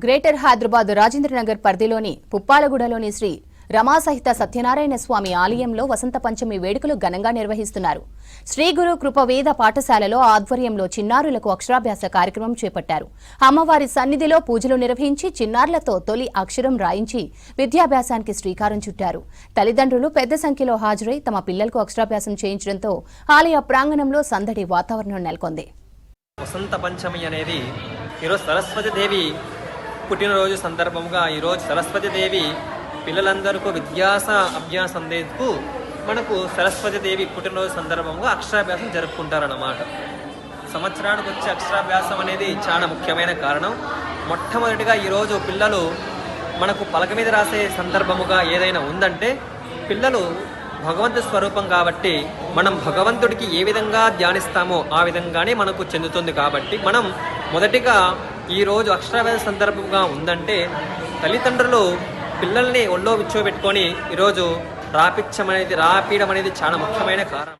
Greater Hyderabad Rajendranagar పరిధిలోని పుప్పాలగూడలోని శ్రీ రమాసహిత సత్యనారాయణ స్వామి ఆలయంలో వసంత పంచమి వేడుకలు ఘనంగా నిర్వహిస్తున్నారు. శ్రీ గురు కృపవేద పాఠశాలలో ఆధ్వర్యంలో చిన్నారులకు అక్షరాభ్యాస కార్యక్రమం చేపట్టారు. అమ్మవారి సన్నిధిలో పూజలు నిర్వహించి చిన్నారులతో తొలి అక్షరం రాయించి విద్యాభ్యాసానికి శ్రీకారం చుట్టారు. తల్లిదండ్రులు పెద్ద సంఖ్యలో హాజరై తమ పిల్లలకు అక్షరాభ్యాసం చేయించడంతో ఆలయ ప్రాంగణంలో సందడి వాతావరణం నెలకొంది. వసంత పంచమి అనేది ఈరోజు సరస్వతి దేవి పుట్టినరోజు సందర్భంగా ఈరోజు సరస్వతి దేవి పిల్లలందరికీ అభ్యాసం అందేందుకు మనకు సరస్వతి దేవి పుట్టినరోజు సందర్భంగా అక్షరాభ్యాసం జరుపుకుంటారన్నమాట. సంవత్సరానికి వచ్చే అక్షరాభ్యాసం అనేది చాలా ముఖ్యమైన కారణం. మొట్టమొదటిగా ఈరోజు పిల్లలు మనకు పలక మీద రాసే సందర్భముగా ఏదైనా ఉందంటే పిల్లలు భగవంతు స్వరూపం కాబట్టి మనం భగవంతుడికి ఏ విధంగా ధ్యానిస్తామో ఆ విధంగానే మనకు చెందుతుంది. కాబట్టి మనం మొదటిగా ఈరోజు అక్షరాభ్యాస సందర్భంగా ఉందంటే తల్లిదండ్రులు పిల్లల్ని ఒళ్ళో కూర్చోబెట్టుకొని ఈరోజు రాపీయడం అనేది చాలా ముఖ్యమైన కారణం.